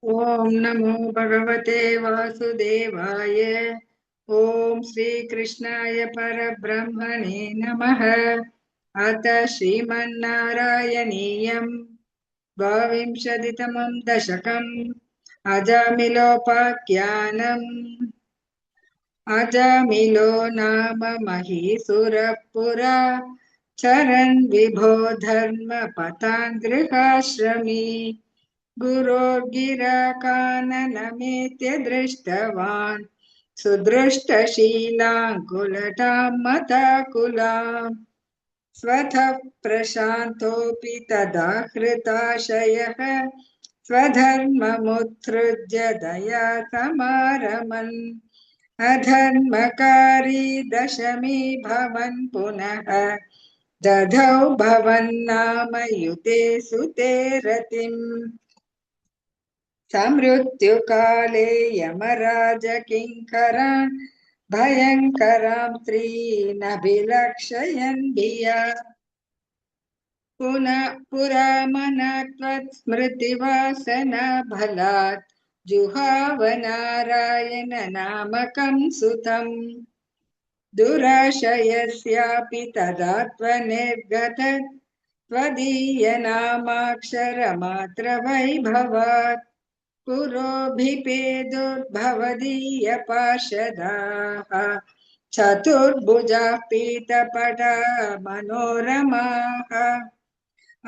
ओम नमो भगवते वासुदेवाय। ओम श्री कृष्णाय परब्रह्मणे नमः। अथ श्रीमन्नारायणीयम् द्वाविंशतितमं दशकम् अजामिलोपाख्यानम्। अजामिलो नाम महीसुरः पुरा चरन् विभो धर्मपतान् गृहाश्रमी। गुरोर्गिराकाननमेत्य दृष्टवान् सुदृष्टशीलाङ्कुलटां मताकुलाम्। स्वतः प्रशान्तोऽपि तदा हृताशयः स्वधर्ममुत्सृज्य दया समारमन्। अधर्मकारी दशमी भवन् पुनः दधौ भवन्नाम युते सुते रतिम्। समृत्युकाले यमराज किङ्करान् भयङ्करां स्त्रीनभिलक्षयन् धिया। पुरा मनात्वत् स्मृतिवासना बलात् जुहाव नारायण नामकं सुतम्। दुराशयस्यापि तदा त्वनिर्गत त्वदीयनामाक्षरमात्रवैभवात् पुरोऽभिपेदुर्भवदीयपार्षदाः चतुर्भुजाः पीतपटा मनोरमाः।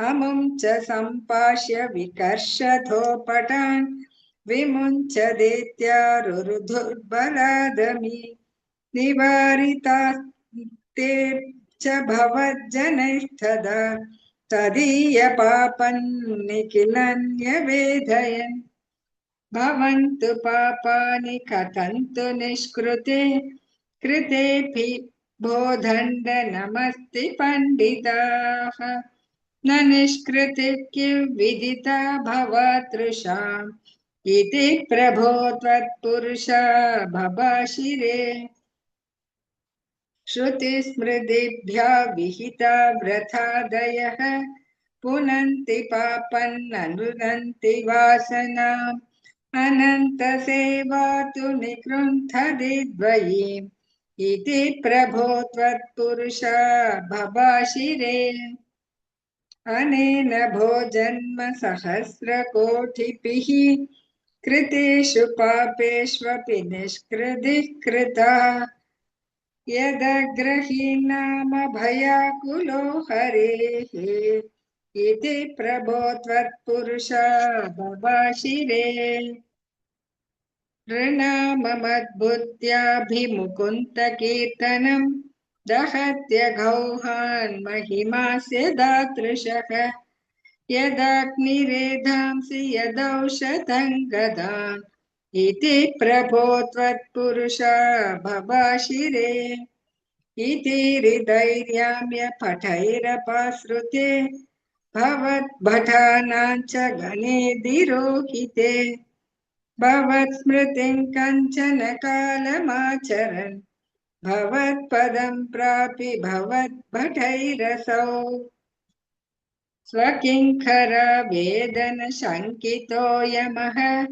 अमुं च सम्भाष्य विकर्षथोपटान् विमुञ्च दैत्यारुरुधुर्बलादमि। निवारितास्ते च भवज्जनैस्तदा तदीयपापन्निखिलन्यवेधयन्। भवन्तु पापानि कथन्तु निष्कृते कृतेऽपि बोधण्ड नमस्ति पण्डिताः। न निष्कृतिः किंविदिता भवातृषाम् इति प्रभो त्वत्पुरुषा भवाशिरे। श्रुतिस्मृतिभ्यः विहिता व्रतादयः पुनन्ति पापन्ननुदन्ति वासनाम्। अनन्तसेवा तु निकृन्तति द्वयीम् इति प्रभो त्वत्पुरुषा भवाशिरे। अनेन भोजन्म सहस्रकोटिभिः कृतेषु पापेष्वपि निष्कृतिः कृता। यदग्रहीणाम भयाकुलो हरेः इति प्रभो त्वत्पुरुषा भवाशिरे। नृणाममद्भुत्याभिमुकुन्तकीर्तनम् दहत्यघौहान् महिमास्य दातृशः। यदाग्निरेधांसि यदौषधं गदान् इति प्रभो त्वत्पुरुषा भवाशिरे। इति हृदैर्याम्य पठैरपाश्रुते भवद्भटानां च गणे दिरोहिते। भवत्स्मृतिं कञ्चन कालमाचरन् भवत्पदं प्रापि भवद्भटैरसौ। स्वकिङ्कर वेदन शङ्कितो यमः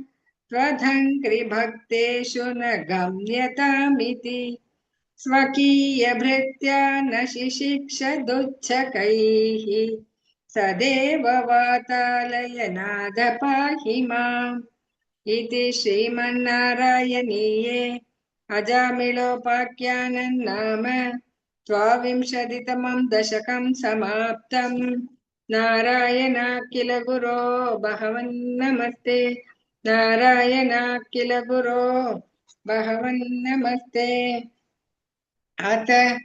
त्वदङ्घ्रिभक्तेषु न गम्यतामिति। स्वकीयभृत्या न शिशिक्षदुच्चकैः सदेव वातालय नाथ पाहि माम्। इति श्रीमन्नारायणीये अजामिलोपाख्यानं नाम द्वाविंशतितमं दशकं समाप्तम्। नारायणाखिल गुरो भगवन्नमस्ते। नारायणाखिल गुरो भगवन्नमस्ते। अथ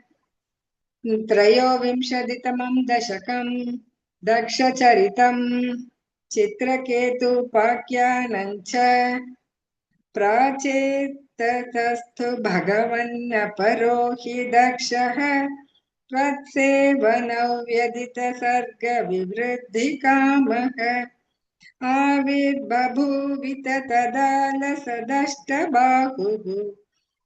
त्रयोविंशतितमं दशकं दक्षचरितम्। चित्रकेतुपाख्यानं च प्राचेततस्तु भगवन्नपरो हि दक्षः त्वत्सेवनौ व्यदितसर्गविवृद्धिकामः। आविर्बभूवित तदा लसदष्टबाहुः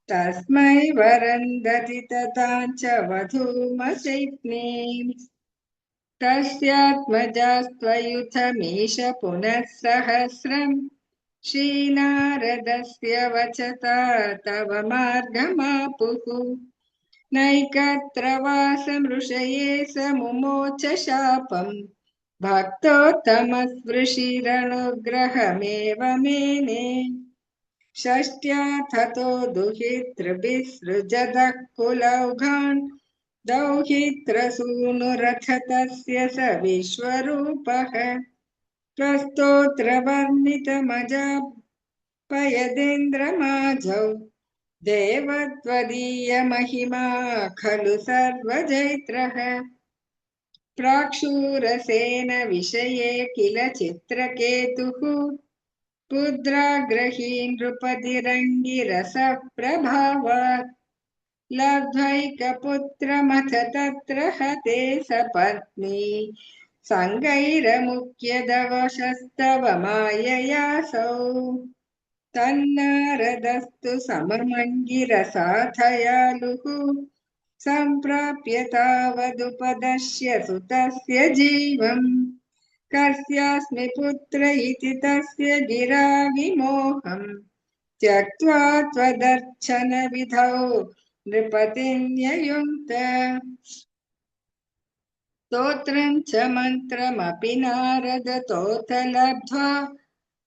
तस्मै वरन्दति तथा च वधूमशैत्नीम्। तस्यात्मजास्त्वयुथमीश पुनः सहस्रम् श्रीनारदस्य वचता तव मार्गमापुः नैकत्र वासमृषये स मुमोच शापम् भक्तोत्तमस्पृशिरनुग्रहमेव मेने षष्ट्याथतो दुहितृभिसृजतः कुलौघान् दौहित्रसूनुरथ तस्य स विश्वरूपः त्वस्तोत्रवर्णितमजापयदिन्द्रमाझौ देवत्वदीयमहिमा खलु सर्वजैत्रः प्राक्षूरसेन विषये किल चित्रकेतुः पुद्राग्रही नृपतिरङ्गिरसः प्रभावात् लब्ध्वैकपुत्रमथ तत्र हते सपत्नी सङ्गैरमुख्यदवशस्तव माययासौ तन्नारदस्तु सममङ्गिरसाथयालुः सम्प्राप्य तावदुपदश्य सुतस्य जीवम् कस्यास्मि पुत्र इति तस्य गिरा विमोहम् त्यक्त्वा त्वदर्चन विधौ नृपतिन्ययुङ्क्त स्तोत्रम् च मन्त्रमपि नारदतोऽथ लब्ध्वा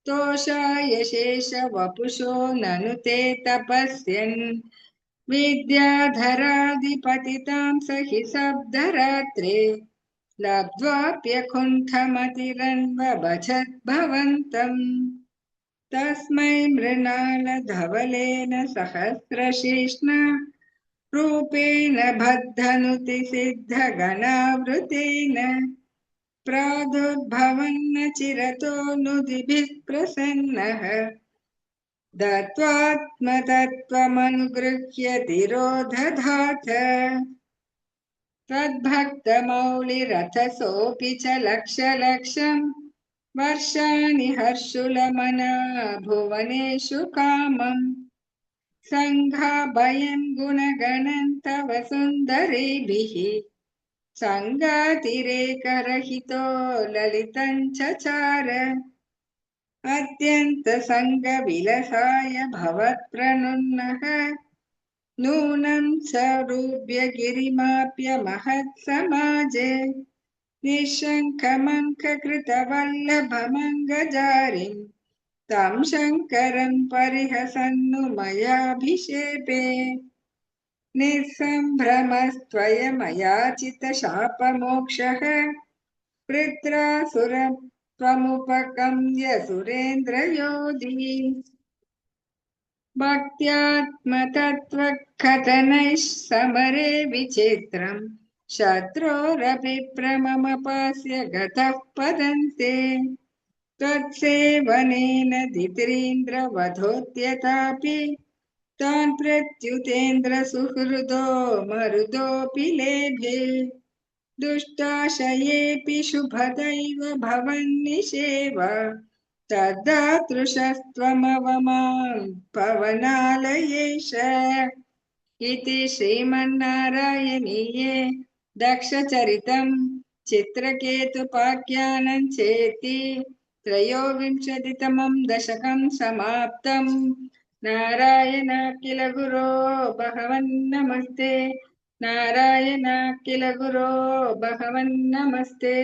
तोषाय शेषवपुषो ननु ते तपस्यन् विद्याधरादिपतितां स हि शब्दरात्रे लब्ध्वाप्यकुण्ठमतिरन्वभजद्भवन्तम् तस्मै मृणालधवलेन सहस्रशीर्ष्ण रूपेण बद्धनुति सिद्धगणावृतेन प्रादुर्भवन्न चिरतो नुदिभिः प्रसन्नः दत्त्वात्मतत्त्वमनुगृह्य तिरोधधाथ त्वद्भक्तमौलिरथसोऽपि च लक्षलक्षम् वर्षाणि हर्षुलमना भुवनेषु कामम् सङ्घाभयम् गुणगणम् तव सुन्दरीभिः सङ्गातिरेकरहितो ललितम् चचार अत्यन्तसङ्गविलसाय भवत्प्रणुन्नः नूनं स्वरूप्य गिरिमाप्य महत्समाजे निःशङ्कमङ्ककृतवल्लभमङ्गजारिम् तं शङ्करं परिहसन्नु मयाभिषेपे निःसम्भ्रमस्त्वयमयाचितशापमोक्षः पित्रासुरत्वमुपगम्य सुरेन्द्रयोधी भक्त्यात्मतत्त्वकथनैः समरे विचित्रम् शत्रोरपि प्रममपास्य गतः पदन्ते त्वत्सेवनेन धितीन्द्रवधोद्यतापि तान् प्रत्युतेन्द्रसुहृदो मरुदोऽपि लेभे दुष्टाशयेऽपि शुभदैव भवन्निषेव तद्दातृशस्त्वमवमां पवनालयेश इति श्रीमन्नारायणीये दक्षचरितम् चित्रकेतुपाख्यानं चेति त्रयोविंशतितमं दशकं समाप्तम् नारायणाखिल गुरो भगवन्नमस्ते नारायणाखिल गुरो भगवन्नमस्ते।